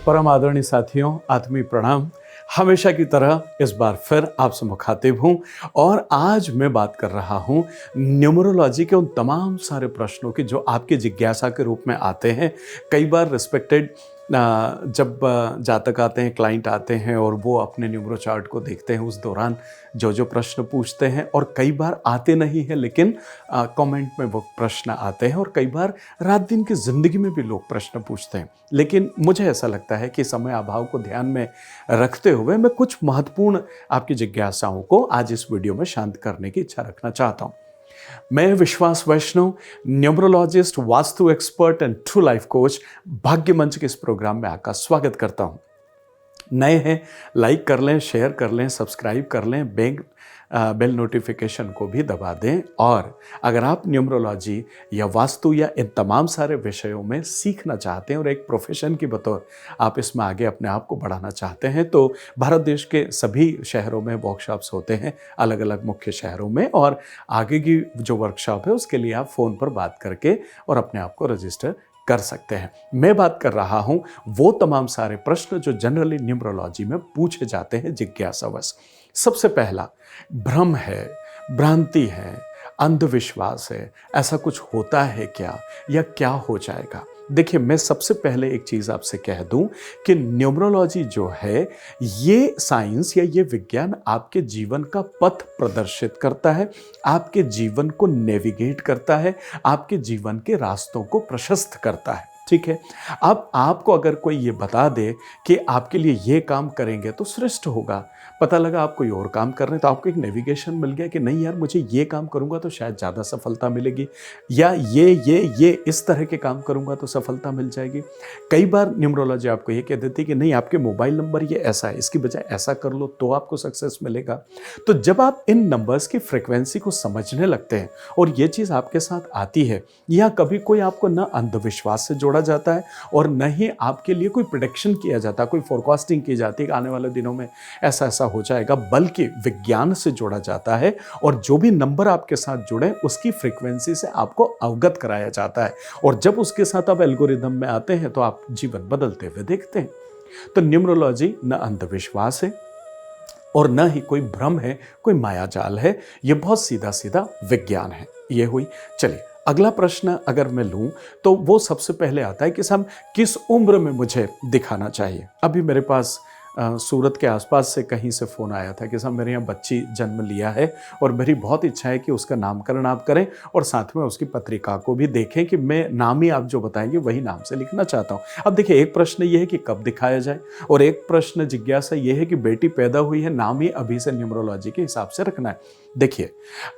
परम आदरणीय साथियों, आत्मीय प्रणाम। हमेशा की तरह इस बार फिर आपसे मुखातिब हूँ और आज मैं बात कर रहा हूँ न्यूमरोलॉजी के उन तमाम सारे प्रश्नों की जो आपके जिज्ञासा के रूप में आते हैं। कई बार रिस्पेक्टेड जब जातक आते हैं, क्लाइंट आते हैं और वो अपने न्यूमरो चार्ट को देखते हैं, उस दौरान जो जो प्रश्न पूछते हैं और कई बार आते नहीं हैं लेकिन कमेंट में वो प्रश्न आते हैं और कई बार रात दिन की ज़िंदगी में भी लोग प्रश्न पूछते हैं। लेकिन मुझे ऐसा लगता है कि समय अभाव को ध्यान में रखते हुए मैं कुछ महत्वपूर्ण आपकी जिज्ञासाओं को आज इस वीडियो में शांत करने की इच्छा रखना चाहता हूँ। मैं Vishwas Vaishnav, numerologist, vastu expert and true life coach Bhagya Manch के इस प्रोग्राम में आपका स्वागत करता हूं। नए हैं, लाइक कर लें, शेयर कर लें, सब्सक्राइब कर लें, बेल नोटिफिकेशन को भी दबा दें। और अगर आप न्यूमरोलॉजी या वास्तु या इन तमाम सारे विषयों में सीखना चाहते हैं और एक प्रोफेशन की बतौर आप इसमें आगे अपने आप को बढ़ाना चाहते हैं तो भारत देश के सभी शहरों में वर्कशॉप्स होते हैं, अलग अलग मुख्य शहरों में, और आगे की जो वर्कशॉप है उसके लिए आप फ़ोन पर बात करके और अपने आप को रजिस्टर कर सकते हैं। मैं बात कर रहा हूं वो तमाम सारे प्रश्न जो जनरली न्यूमरोलॉजी में पूछे जाते हैं जिज्ञासावश। सबसे पहला, भ्रम है, भ्रांति है, अंधविश्वास है, ऐसा कुछ होता है क्या या क्या हो जाएगा? देखिए, मैं सबसे पहले एक चीज़ आपसे कह दूं कि न्यूमरोलॉजी जो है ये साइंस या ये विज्ञान आपके जीवन का पथ प्रदर्शित करता है, आपके जीवन को नेविगेट करता है, आपके जीवन के रास्तों को प्रशस्त करता है। ठीक है, अब आपको अगर कोई ये बता दे कि आपके लिए ये काम करेंगे तो श्रेष्ठ होगा, पता लगा आप कोई और काम कर रहे हैं तो आपको एक नेविगेशन मिल गया कि नहीं यार, मुझे ये काम करूंगा तो शायद ज़्यादा सफलता मिलेगी, या ये इस तरह के काम करूंगा तो सफलता मिल जाएगी। कई बार न्यूमरोलॉजी आपको ये कह देती है कि नहीं, आपके मोबाइल नंबर ये ऐसा है, इसकी बजाय ऐसा कर लो तो आपको सक्सेस मिलेगा। तो जब आप इन नंबर्स की फ्रिक्वेंसी को समझने लगते हैं और ये चीज़ आपके साथ आती है, या कभी कोई आपको न अंधविश्वास से जोड़ा जाता है और न ही आपके लिए कोई प्रेडिक्शन किया जाता, कोई फोरकास्टिंग की जाती है कि आने वाले दिनों में ऐसा ऐसा हो जाएगा, बल्कि विज्ञान से जोड़ा जाता है और जो भी नंबर आपके साथ जुड़े उसकी फ्रीक्वेंसी से आपको अवगत कराया जाता है, और जब उसके साथ आप एल्गोरिदम में आते हैं तो आप जीवन बदलते हुए देखते हैं। तो न्यूमरोलॉजी न अंधविश्वास है और न ही कोई भ्रम है, कोई मायाजाल है, यह बहुत सीधा सीधा विज्ञान है। यह हुई। चलिए, अगला प्रश्न अगर मैं लूं तो वो सबसे पहले आता है कि साहब किस उम्र में मुझे दिखाना चाहिए। अभी मेरे पास सूरत के आसपास से कहीं से फ़ोन आया था कि साहब मेरे यहाँ बच्ची जन्म लिया है और मेरी बहुत इच्छा है कि उसका नामकरण आप करें और साथ में उसकी पत्रिका को भी देखें कि मैं नाम ही आप जो बताएंगे वही नाम से लिखना चाहता हूँ। अब देखिए, एक प्रश्न ये है कि कब दिखाया जाए और एक प्रश्न जिज्ञासा ये है कि बेटी पैदा हुई है, नाम ही अभी से न्यूमरोलॉजी के हिसाब से रखना है। देखिए,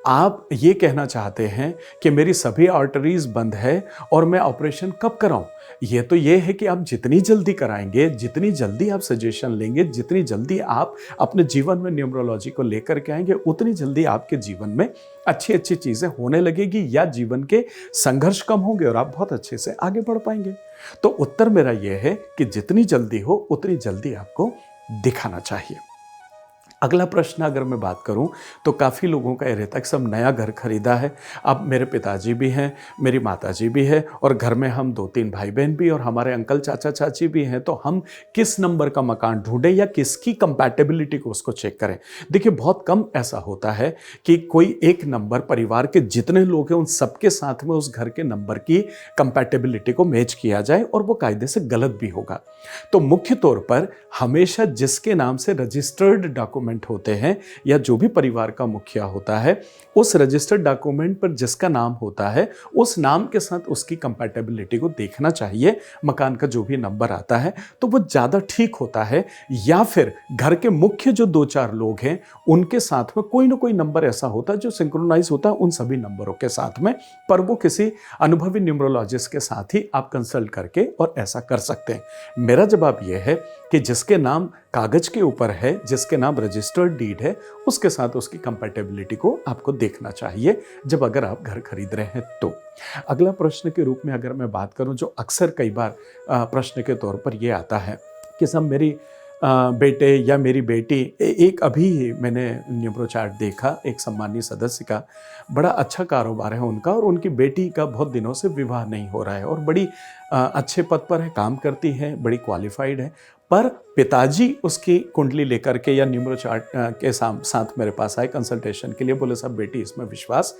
आप ये कहना चाहते हैं कि मेरी सभी आर्टरीज बंद है और मैं ऑपरेशन कब कराऊं? ये तो ये है कि आप जितनी जल्दी कराएंगे, जितनी जल्दी आप सजेशन लेंगे, जितनी जल्दी आप अपने जीवन में न्यूमरोलॉजी को लेकर के आएंगे, उतनी जल्दी आपके जीवन में अच्छी अच्छी चीज़ें होने लगेगी या जीवन के संघर्ष कम होंगे और आप बहुत अच्छे से आगे बढ़ पाएंगे। तो उत्तर मेरा यह है कि जितनी जल्दी हो उतनी जल्दी आपको दिखाना चाहिए। अगला प्रश्न अगर मैं बात करूं तो काफ़ी लोगों का ये रहता है कि सब नया घर खरीदा है, अब मेरे पिताजी भी हैं, मेरी माताजी भी है और घर में हम 2-3 भाई बहन भी और हमारे अंकल चाचा चाची भी हैं, तो हम किस नंबर का मकान ढूंढें या किसकी कंपैटिबिलिटी को उसको चेक करें। देखिए, बहुत कम ऐसा होता है कि कोई एक नंबर परिवार के जितने लोग हैं उन सबके साथ में उस घर के नंबर की कंपैटिबिलिटी को मैच किया जाए और वो कायदे से गलत भी होगा। तो मुख्य तौर पर हमेशा जिसके नाम से रजिस्टर्ड डॉक्यूमेंट होते हैं या जो भी परिवार का मुखिया होता है, उस रजिस्टर्ड डॉक्यूमेंट पर जिसका नाम होता है उस नाम के साथ उसकी कंपैटिबिलिटी को देखना चाहिए। मकान का जो भी नंबर आता है तो वो ज़्यादा ठीक होता है, या फिर घर के मुख्य जो 2-4 लोग हैं उनके साथ में कोई ना कोई नंबर ऐसा होता है जो सिंक्रोनाइज होता है उन सभी नंबरों के साथ में, पर वो किसी अनुभवी न्यूमरोलॉजिस्ट के साथ ही आप कंसल्ट करके और ऐसा कर सकते हैं। मेरा जवाब यह है कि जिसके नाम कागज के ऊपर है, जिसके नाम रजिस्टर्ड डीड है, उसके साथ उसकी कंपैटिबिलिटी को आपको देखना चाहिए जब अगर आप घर खरीद रहे हैं तो। अगला प्रश्न के रूप में अगर मैं बात करूं जो अक्सर कई बार प्रश्न के तौर पर यह आता है कि सब मेरी बेटे या मेरी बेटी, एक अभी मैंने न्यूमरो चार्ट देखा, एक सम्मानीय सदस्य का बड़ा अच्छा कारोबार है उनका, और उनकी बेटी का बहुत दिनों से विवाह नहीं हो रहा है, और बड़ी अच्छे पद पर है, काम करती है, बड़ी क्वालिफाइड है। पर पिताजी उसकी कुंडली लेकर के या न्यूमरो चार्ट के साथ मेरे पास आए कंसल्टेशन के लिए, बोले साहब बेटी इसमें विश्वास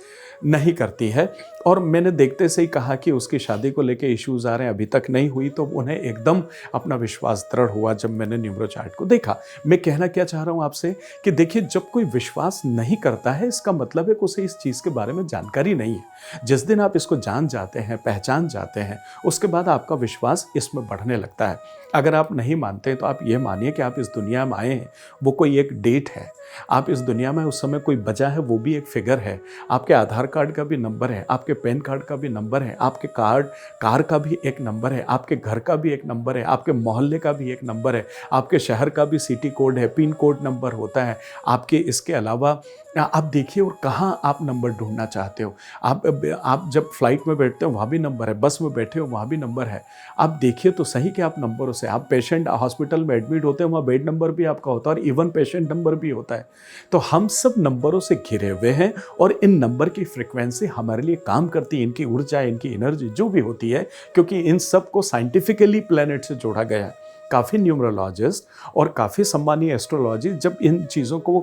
नहीं करती है, और मैंने देखते से ही कहा कि उसकी शादी को लेके इश्यूज आ रहे हैं, अभी तक नहीं हुई। तो उन्हें एकदम अपना विश्वास दृढ़ हुआ जब मैंने न्यूमरो चार्ट को देखा। मैं कहना क्या चाह रहा हूँ आपसे कि देखिए, जब कोई विश्वास नहीं करता है, इसका मतलब है कि उसे इस चीज़ के बारे में जानकारी नहीं है। जिस दिन आप इसको जान जाते हैं, पहचान जाते हैं, उसके बाद आपका विश्वास इसमें बढ़ने लगता है। अगर आप नहीं मानते तो आप ये मानिए कि आप इस दुनिया में आए हैं, वो कोई एक डेट है। आप इस दुनिया में उस समय कोई बचा है, वो भी एक फिगर है। आपके आधार कार्ड का भी नंबर है, आपके पैन कार्ड का भी नंबर है, आपके कार का भी एक नंबर है, आपके घर का भी एक नंबर है, आपके मोहल्ले का भी एक नंबर है, आपके शहर का भी सिटी कोड है, पिन कोड नंबर होता है आपके। इसके अलावा आप देखिए, और कहाँ आप नंबर ढूंढना चाहते हो। आप जब फ्लाइट में बैठते हो वहाँ भी नंबर है, बस में बैठे हो वहाँ भी नंबर है। आप देखिए तो सही कि आप नंबरों से, आप पेशेंट हॉस्पिटल में एडमिट होते हैं, वहाँ बेड नंबर भी आपका होता है, और इवन पेशेंट नंबर भी होता है। तो हम सब नंबरों से घिरे हुए हैं, और इन नंबर की फ्रिक्वेंसी हमारे लिए काम करती है, इनकी ऊर्जा, इनकी एनर्जी जो भी होती है, क्योंकि इन सब को साइंटिफिकली प्लैनेट से जोड़ा गया है। काफ़ी न्यूमरोलॉजिस्ट और काफ़ी सम्मानीय एस्ट्रोलॉजिस्ट जब इन चीज़ों को वो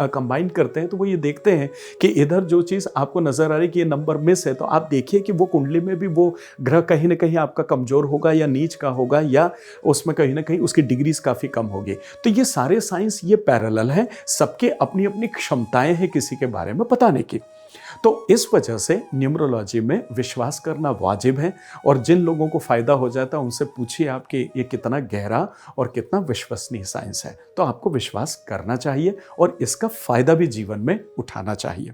कंबाइन करते हैं, तो वो ये देखते हैं कि इधर जो चीज़ आपको नज़र आ रही है कि ये नंबर मिस है, तो आप देखिए कि वो कुंडली में भी वो ग्रह कहीं ना कहीं आपका कमज़ोर होगा या नीच का होगा, या उसमें कहीं ना कहीं उसकी डिग्रीज काफ़ी कम होगी। तो ये सारे साइंस ये पैरेलल है, सबके अपनी अपनी क्षमताएं हैं किसी के बारे में बताने की। तो इस वजह से न्यूमरोलॉजी में विश्वास करना वाजिब है, और जिन लोगों को फ़ायदा हो जाता है उनसे पूछिए आप कि ये कितना गहरा और कितना विश्वसनीय साइंस है। तो आपको विश्वास करना चाहिए और इसका फ़ायदा भी जीवन में उठाना चाहिए।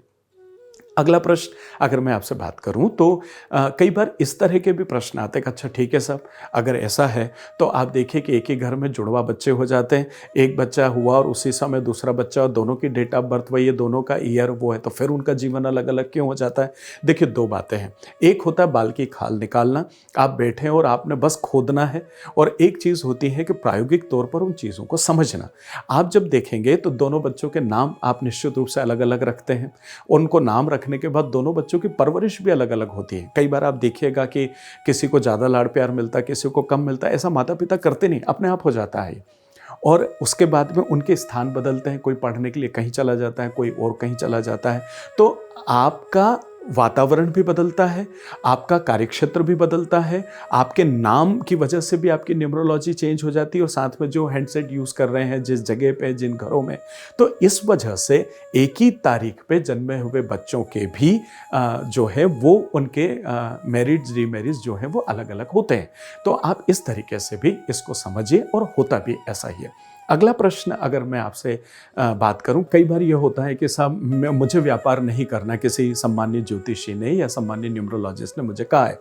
अगला प्रश्न अगर मैं आपसे बात करूं तो कई बार इस तरह के भी प्रश्न आते हैं कि अच्छा ठीक है साहब, अगर ऐसा है तो आप देखिए कि एक ही घर में जुड़वा बच्चे हो जाते हैं, एक बच्चा हुआ और उसी समय दूसरा बच्चा, और दोनों की डेट ऑफ बर्थ वही है, दोनों का ईयर वो है, तो फिर उनका जीवन अलग अलग क्यों हो जाता है? देखिए, दो बातें हैं। एक होता है बाल की खाल निकालना, आप बैठे हैं और आपने बस खोदना है, और एक चीज़ होती है कि प्रायोगिक तौर पर उन चीज़ों को समझना। आप जब देखेंगे तो दोनों बच्चों के नाम आप निश्चित रूप से अलग अलग रखते हैं, उनको नाम रखने के बाद दोनों बच्चों की परवरिश भी अलग अलग होती है। कई बार आप देखिएगा कि किसी को ज़्यादा लाड़ प्यार मिलता है, किसी को कम मिलता है। ऐसा माता पिता करते नहीं, अपने आप हो जाता है। और उसके बाद में उनके स्थान बदलते हैं, कोई पढ़ने के लिए कहीं चला जाता है, कोई और कहीं चला जाता है। तो आपका वातावरण भी बदलता है, आपका कार्यक्षेत्र भी बदलता है, आपके नाम की वजह से भी आपकी न्यूमरोलॉजी चेंज हो जाती है, और साथ में जो हैंडसेट यूज़ कर रहे हैं जिस जगह पे, जिन घरों में, तो इस वजह से एक ही तारीख पे जन्मे हुए बच्चों के भी जो है वो उनके मैरिज रीमैरिज जो है वो अलग अलग होते हैं। तो आप इस तरीके से भी इसको समझिए, और होता भी ऐसा ही है। अगला प्रश्न अगर मैं आपसे बात करूं, कई बार ये होता है कि साहब मुझे व्यापार नहीं करना, किसी सम्मानीय ज्योतिषी ने या सम्मानीय न्यूमरोलॉजिस्ट ने मुझे कहा है,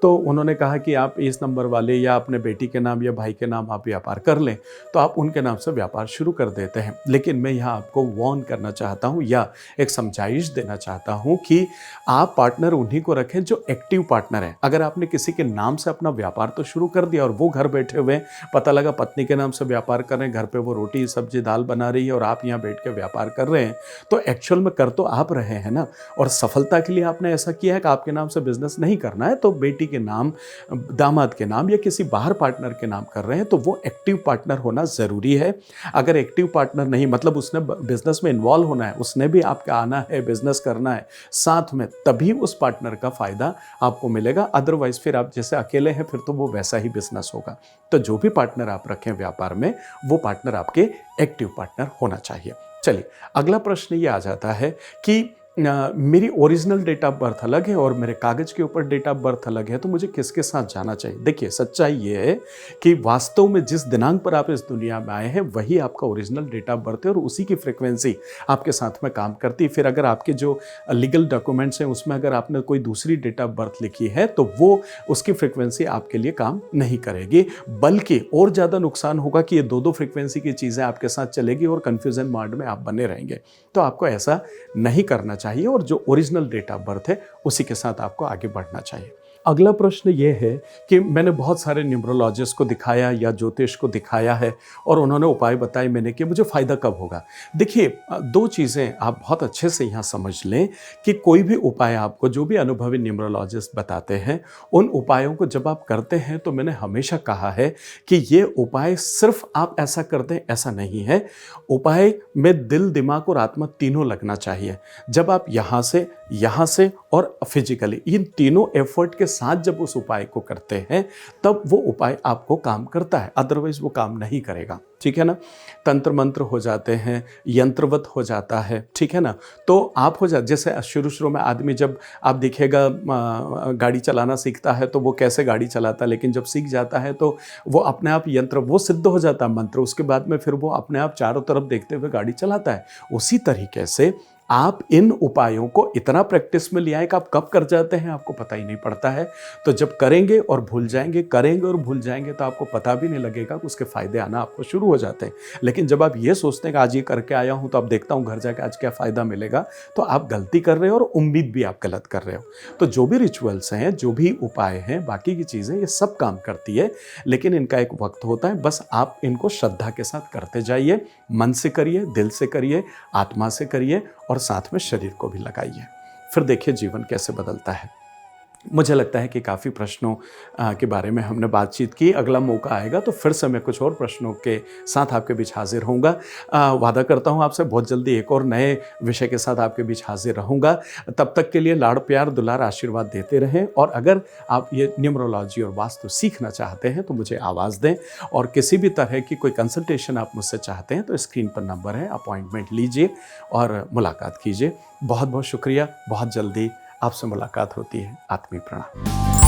तो उन्होंने कहा कि आप इस नंबर वाले या अपने बेटी के नाम या भाई के नाम आप व्यापार कर लें, तो आप उनके नाम से व्यापार शुरू कर देते हैं। लेकिन मैं यहाँ आपको वार्न करना चाहता हूँ या एक समझाइश देना चाहता हूँ कि आप पार्टनर उन्हीं को रखें जो एक्टिव पार्टनर है। अगर आपने किसी के नाम से अपना व्यापार तो शुरू कर दिया और वो घर बैठे हुए, पता लगा पत्नी के नाम से व्यापार कर रहे हैं, घर पर वो रोटी सब्जी दाल बना रही है और आप यहाँ बैठ के व्यापार कर रहे हैं, तो एक्चुअल में कर तो आप रहे हैं ना। और सफलता के लिए आपने ऐसा किया है कि आपके नाम से बिजनेस नहीं करना है, तो बेटी के नाम, दामाद के नाम या किसी बाहर पार्टनर के नाम कर रहे हैं, तो वो एक्टिव पार्टनर होना ज़रूरी है। अगर एक्टिव पार्टनर नहीं, मतलब उसने बिजनेस में इन्वॉल्व होना है, उसने भी आपका आना है, बिजनेस करना है साथ में, तभी उस पार्टनर का फ़ायदा आपको मिलेगा। अदरवाइज फिर आप जैसे अकेले हैं, फिर तो वो वैसा ही बिजनेस होगा। तो जो भी पार्टनर आप रखें व्यापार में, वो पार्टनर आपके एक्टिव पार्टनर होना चाहिए। चलिए, अगला प्रश्न ये आ जाता है कि मेरी ओरिजिनल डेट ऑफ बर्थ अलग है और मेरे कागज़ के ऊपर डेट ऑफ बर्थ अलग है, तो मुझे किसके साथ जाना चाहिए? देखिए, सच्चाई ये है कि वास्तव में जिस दिनांक पर आप इस दुनिया में आए हैं वही आपका ओरिजिनल डेट ऑफ बर्थ है, और उसी की फ्रिक्वेंसी आपके साथ में काम करती है। फिर अगर आपके जो लीगल डॉक्यूमेंट्स हैं उसमें अगर आपने कोई दूसरी डेट ऑफ बर्थ लिखी है, तो वो उसकी फ्रिक्वेंसी आपके लिए काम नहीं करेगी, बल्कि और ज़्यादा नुकसान होगा कि ये दो दो फ्रिक्वेंसी की चीज़ें आपके साथ चलेगी और कन्फ्यूज़न मार्ड में आप बने रहेंगे। तो आपको ऐसा नहीं करना चाहिए, और जो ओरिजिनल डेट ऑफ बर्थ है उसी के साथ आपको आगे बढ़ना चाहिए। अगला प्रश्न ये है कि मैंने बहुत सारे न्यूमरोलॉजिस्ट को दिखाया या ज्योतिष को दिखाया है और उन्होंने उपाय बताए मैंने कि मुझे फ़ायदा कब होगा। देखिए, दो चीज़ें आप बहुत अच्छे से यहाँ समझ लें कि कोई भी उपाय आपको जो भी अनुभवी न्यूमरोलॉजिस्ट बताते हैं, उन उपायों को जब आप करते हैं तो मैंने हमेशा कहा है कि ये उपाय सिर्फ आप ऐसा कर दें, ऐसा नहीं है। उपाय में दिल, दिमाग और आत्मा तीनों लगना चाहिए। जब आप यहाँ से और फिजिकली इन तीनों एफर्ट के साथ जब उस उपाय को करते हैं तब वो उपाय आपको काम करता है, अदरवाइज वो काम नहीं करेगा। ठीक है ना? तंत्र मंत्र हो जाते हैं, यंत्रवत हो जाता है, ठीक है ना? तो आप हो जा जैसे शुरू में आदमी जब आप देखिएगा गाड़ी चलाना सीखता है तो वो कैसे गाड़ी चलाता है, लेकिन जब सीख जाता है तो वो अपने आप यंत्र वो सिद्ध हो जाता है मंत्र, उसके बाद में फिर वो अपने आप चारों तरफ देखते हुए गाड़ी चलाता है। उसी तरीके से आप इन उपायों को इतना प्रैक्टिस में ले आए कि आप कब कर जाते हैं आपको पता ही नहीं पड़ता है। तो जब करेंगे और भूल जाएंगे, करेंगे और भूल जाएंगे तो आपको पता भी नहीं लगेगा कि उसके फायदे आना आपको शुरू हो जाते हैं। लेकिन जब आप ये सोचते हैं कि आज ये करके आया हूं तो अब देखता हूं घर जाके आज क्या फ़ायदा मिलेगा, तो आप गलती कर रहे हो और उम्मीद भी आप गलत कर रहे हो। तो जो भी रिचुअल्स हैं, जो भी उपाय हैं, बाकी की चीज़ें, ये सब काम करती है, लेकिन इनका एक वक्त होता है। बस आप इनको श्रद्धा के साथ करते जाइए, मन से करिए, दिल से करिए, आत्मा से करिए और साथ में शरीर को भी लगाइए। फिर देखिए जीवन कैसे बदलता है। मुझे लगता है कि काफ़ी प्रश्नों के बारे में हमने बातचीत की। अगला मौका आएगा तो फिर से मैं कुछ और प्रश्नों के साथ आपके बीच हाजिर होऊंगा। वादा करता हूं आपसे बहुत जल्दी एक और नए विषय के साथ आपके बीच हाजिर रहूंगा। तब तक के लिए लाड़ प्यार दुलार आशीर्वाद देते रहें। और अगर आप ये न्यूमरोलॉजी और वास्तु सीखना चाहते हैं तो मुझे आवाज़ दें, और किसी भी तरह की कोई कंसल्टेशन आप मुझसे चाहते हैं तो स्क्रीन पर नंबर है, अपॉइंटमेंट लीजिए और मुलाकात कीजिए। बहुत बहुत शुक्रिया। बहुत जल्दी आपसे मुलाकात होती है। आत्मीय प्रणाम।